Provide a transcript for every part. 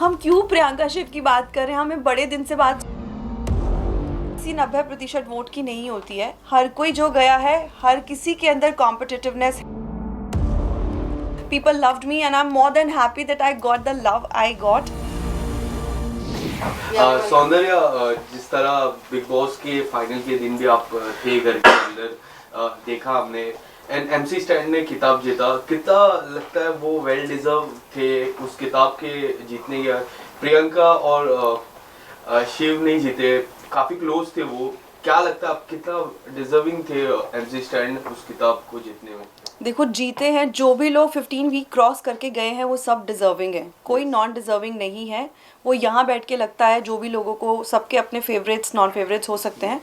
हम क्यों प्रियंका शिव की बात कर रहे हैं? हमें बड़े दिन से बात 80-90% वोट की नहीं होती है। हर कोई जो गया है, हर किसी के अंदर competitiveness. People loved me and I'm more than happy that I got the love I got. सौंदर्य, जिस तरह बिग बॉस के फाइनल के दिन भी आप थे घर के अंदर, देखा हमने एंड एमसी स्टैंड ने खिताब जीता, कितना लगता है वो वेल डिजर्व थे उस खिताब के जीतने के। प्रियंका और शिव नहीं जीते, काफी क्लोज थे वो। क्या लगता है आप कितना डिजर्विंग थे एमसी स्टैंड उस खिताब को जीतने में? देखो, जीते हैं जो भी लोग 15 वीक क्रॉस करके गए हैं वो सब डिजर्विंग है, कोई नॉन डिजर्विंग नहीं है। वो यहाँ बैठ के लगता है जो भी लोगों को, सबके अपने फेवरेट्स नॉन फेवरेट्स हो सकते हैं,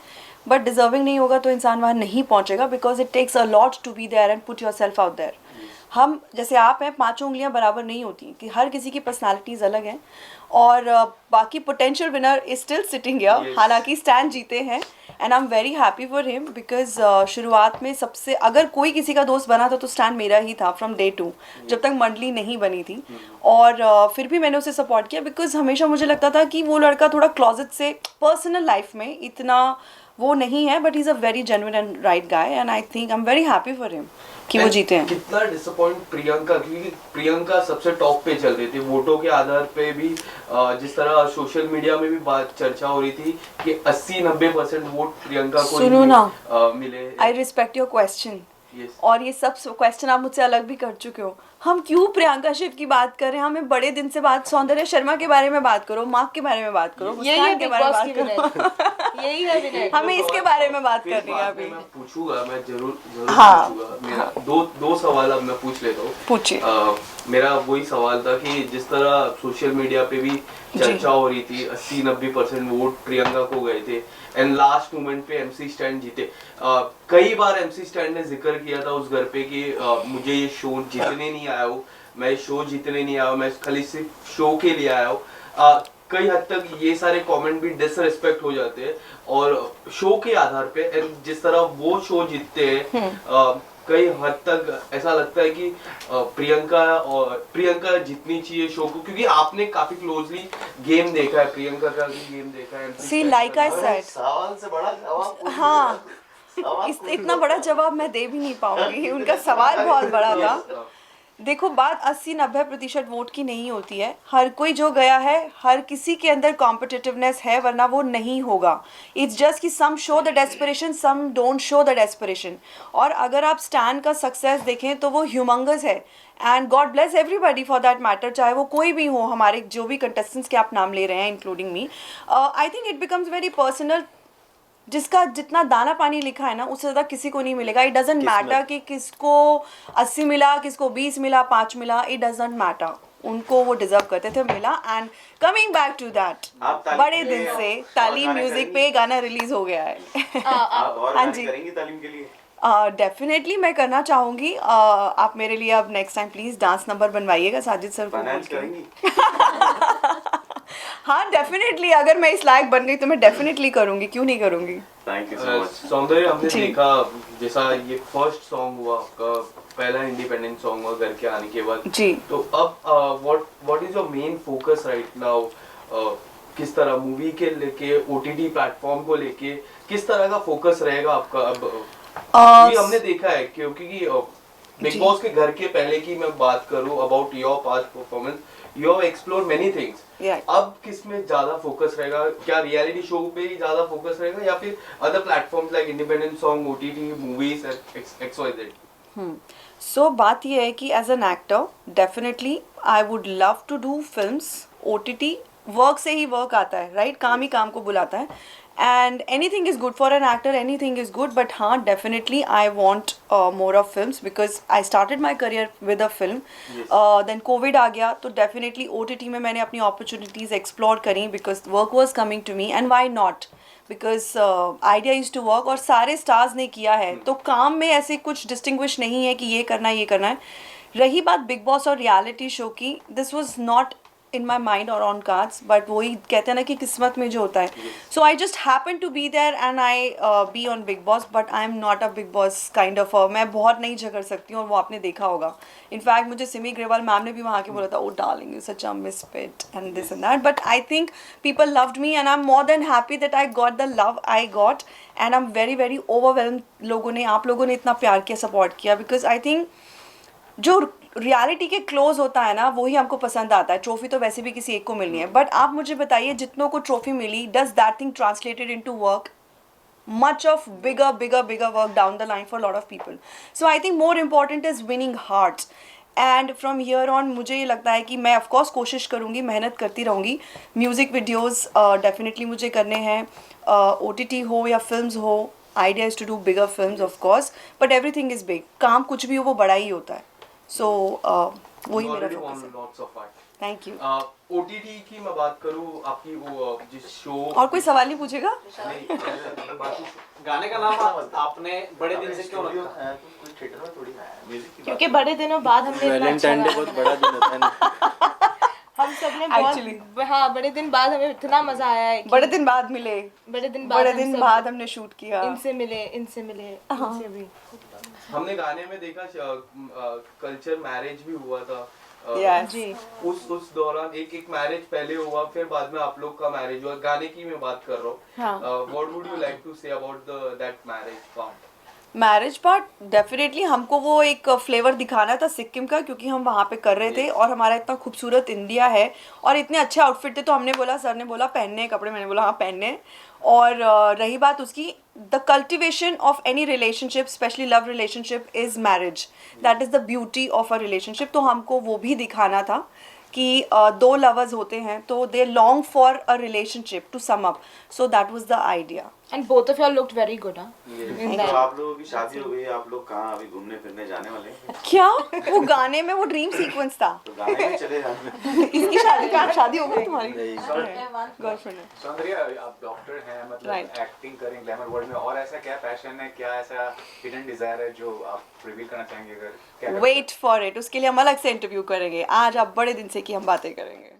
बट डिजर्विंग नहीं होगा तो इंसान वहाँ नहीं पहुँचेगा, because it takes a lot to be there and put yourself out there. हम जैसे आप हैं, पांचों उंगलियां बराबर नहीं होती, कि हर किसी की पर्सनालिटीज़ अलग हैं। और बाकी potential winner is still sitting here, हालांकि स्टैंड जीते हैं and I am very happy for him, because शुरुआत में सबसे अगर कोई किसी का दोस्त बना था तो स्टैंड मेरा ही था फ्रॉम डे 2, जब तक मंडली नहीं बनी थी। और फिर भी मैंने उसे सपोर्ट किया, बिकॉज हमेशा मुझे लगता था कि वो लड़का थोड़ा क्लॉजेट से पर्सनल लाइफ में इतना वो नहीं है, but he is a very genuine and right guy and I think I am very happy for him कि वो जीते हैं। कितना डिसअपॉइंट प्रियंका, क्योंकि प्रियंका सबसे टॉप पे चल रही थी वोटों के आधार पे भी। जिस तरह सोशल मीडिया में भी बात चर्चा हो रही थी कि 80-90% वोट प्रियंका को सुनो ना, मिले। आई रिस्पेक्ट योर क्वेश्चन, और ये सब क्वेश्चन आप मुझसे अलग भी कर चुके हो। हम क्यों प्रियंका शिव की बात कर रहे हैं? हमें बड़े दिन से बात, सौंदर्य शर्मा के बारे में बात करो, मार्क के बारे में बात करो, मुस्कान के बारे में बात करो। यही है विनय। हमें इसके बारे में बात करनी है अभी। मैं पूछूंगा, मैं जरूर पूछूंगा। मेरा दो सवाल अब मैं पूछ लेता हूँ। पूछिए। मेरा वही सवाल था कि जिस तरह सोशल मीडिया पे भी चर्चा हो रही थी, 80-90% वोट प्रियंका को गए थे एंड लास्ट मोमेंट पे एमसी स्टैंड जीते। कई बार एमसी स्टैंड ने जिक्र किया था उस घर पे कि मुझे ये शो जीतने नहीं आया हूँ, मैं शो जीतने नहीं आया हूँ, मैं खाली सिर्फ शो के लिए आया हूँ। कई हद तक ये सारे कमेंट भी डिसरिस्पेक्ट हो जाते हैं और शो के आधार पे, एंड जिस तरह वो शो जीतते हैं कई हद तक ऐसा लगता है कि प्रियंका जीतनी चाहिए शो को, क्योंकि आपने काफी क्लोजली गेम देखा है, प्रियंका का भी गेम देखा है। सी लाइक आई सेड, सवाल से बड़ा जवाब। हाँ, इतना बड़ा जवाब मैं दे भी नहीं पाऊंगी, उनका सवाल बहुत बड़ा था। देखो, बात 80-90% वोट की नहीं होती है। हर कोई जो गया है, हर किसी के अंदर कॉम्पिटिटिवनेस है, वरना वो नहीं होगा। इट्स जस्ट कि some show the desperation, some don't show the desperation. और अगर आप स्टैन का सक्सेस देखें तो वो ह्यूमंगस है, and God bless everybody for that matter, चाहे वो कोई भी हो, हमारे जो भी कंटेस्टेंट्स के आप नाम ले रहे हैं including me. I think it becomes very personal. जिसका जितना दाना पानी लिखा है ना, उससे ज़्यादा किसी को नहीं मिलेगा। इट डजेंट मैटर कि किसको 80 मिला, किसको 20 मिला, 5 मिला, इट डजेंट मैटर। उनको वो डिजर्व करते थे, मिला। And coming back to that, बड़े दिन से तालीम म्यूजिक पे गाना रिलीज हो गया है। हाँ जी, करेंगी तालीम के लिए? डेफिनेटली मैं करना चाहूँगी। आप मेरे लिए अब next time please dance number बनवाइएगा साजिद सर को बोल के। हाँ डेफिनेटली, अगर मैं इस लायक बन गई तो मैं डेफिनेटली करूँगी, क्यों नहीं करूँगी। Thank you so much. सौंदर्य, हमने देखा जैसा ये फर्स्ट सॉन्ग हुआ आपका, पहला इंडिपेंडेंट सॉन्ग हुआ घर के आने के बाद जी, तो अब what is your main focus right now? किस तरह मूवी के लेके, ओटीटी प्लेटफॉर्म को लेके किस तरह का फोकस रहेगा आपका अब? ये हमने देखा है क्योंकि बिग बॉस के घर के पहले की मैं बात करूं about your past performance, you have explore many things. अब किस में ज्यादा फोकस रहेगा? क्या रियलिटी शो पे ही ज्यादा फोकस रहेगा या फिर other platforms like independent song, OTT, movies, XYZ? So बात ये है कि as an actor definitely I would love to do films. OTT work से ही वर्क आता है, राइट? काम ही काम को बुलाता है, and anything is good for an actor, anything is good, but हाँ definitely I want more of films because I started my career with a film. Then COVID आ गया तो definitely OTT में मैंने अपनी opportunities explore करी because work was coming to me, and why not? Because idea is to work, और सारे stars ने किया है तो काम में ऐसे कुछ distinguish नहीं है कि ये करना है ये करना है। रही बात बिग बॉस और रियलिटी शो की, this was not in my mind or on cards, but वही कहते हैं ना कि किस्मत में जो होता है. So I just happened to be there and I be on Big Boss, but I am not a Big Boss kind of मैं बहुत नहीं झगड़ सकती हूँ और वो आपने देखा होगा. In fact मुझे सिमी ग्रेवाल मैम ने भी वहाँ के बोला था, oh darling you're such a misfit and this and that, but I think people loved me and I'm more than happy that I got the love I got and I'm very very overwhelmed. लोगों ने, आप लोगों ने इतना प्यार किया, support किया, because I think जो रियलिटी के क्लोज होता है ना वही हमको पसंद आता है. ट्रॉफी तो वैसे भी किसी एक को मिलनी है, बट आप मुझे बताइए जितनों को ट्रॉफी मिली, does that thing translated into work? Much of bigger work down the line for a lot of people. So I think more important is winning hearts. And from here on मुझे ये लगता है कि मैं of course कोशिश करूँगी, मेहनत करती रहूँगी. म्यूज़िक वीडियोज़ डेफिनेटली मुझे करने हैं, OTT हो या फिल्म्स हो. Idea is to do bigger films of course, but everything is big. काम कुछ भी हो वो बड़ा ही होता है. So वही मेरा फोकस है. Lots of art. Thank you. OTT की मैं बात करूँ, आपकी वो जिस शो, और कोई सवाल नहीं पूछेगा? गाने का नाम आपने बड़े दिन से क्यों रखा? कुछ थिएटर में थोड़ी म्यूजिक की क्योंकि बड़े दिनों बाद हमने इतना अच्छा वैलेंटाइन डे बहुत बड़ा दिन होता है ना. हम सब ने Actually. बहुत, हाँ, बड़े दिन बाद हमें इतना मजा आया है कि बड़े दिन बाद मिले, बड़े दिन बड़े हम दिन सब बाद हमने शूट किया. इनसे मिले इनसे भी. हमने गाने में देखा कल्चर मैरिज भी हुआ था. Yes. जी. उस दौरान एक मैरिज पहले हुआ, फिर बाद में आप लोग का मैरिज हुआ. गाने की मैं बात कर रहा हूँ. हाँ. What would you like to say about that marriage part? Marriage part definitely हमको वो एक फ्लेवर दिखाना था सिक्किम का, क्योंकि हम वहाँ पे कर रहे थे और हमारा इतना खूबसूरत इंडिया है और इतने अच्छे आउटफिट थे, तो हमने बोला, सर ने बोला पहनने हैं कपड़े, मैंने बोला हाँ पहनने हैं. और रही बात उसकी, the cultivation of any relationship, specially love relationship, is marriage. That is the beauty of a relationship. तो हमको वो भी दिखाना था कि दो लवर्स होते हैं तो they long for a relationship to sum up. So that was the idea. And both of you looked very good. तो आप लोगों की शादी हो गई, आप लोग कहाँ अभी घूमने फिरने जाने वाले हैं? क्या वो गाने में वो ड्रीम सीक्वेंस था? तो गाने में चले जाने. इसकी शादी का, शादी हो गई तुम्हारी? नहीं. गर्लफ्रेंड है. सौंदर्या, आप डॉक्टर हैं, मतलब Right. एक्टिंग करें ग्लैमर वर्ल्ड में, और ऐसा क्या पैशन है, क्या ऐसा हिडन डिजायर है जो आप रिवील करना चाहेंगे? अगर क्या वेट फॉर इट, उसके लिए हम अलग से इंटरव्यू करेंगे. आज आप बड़े दिन से की हम बातें करेंगे.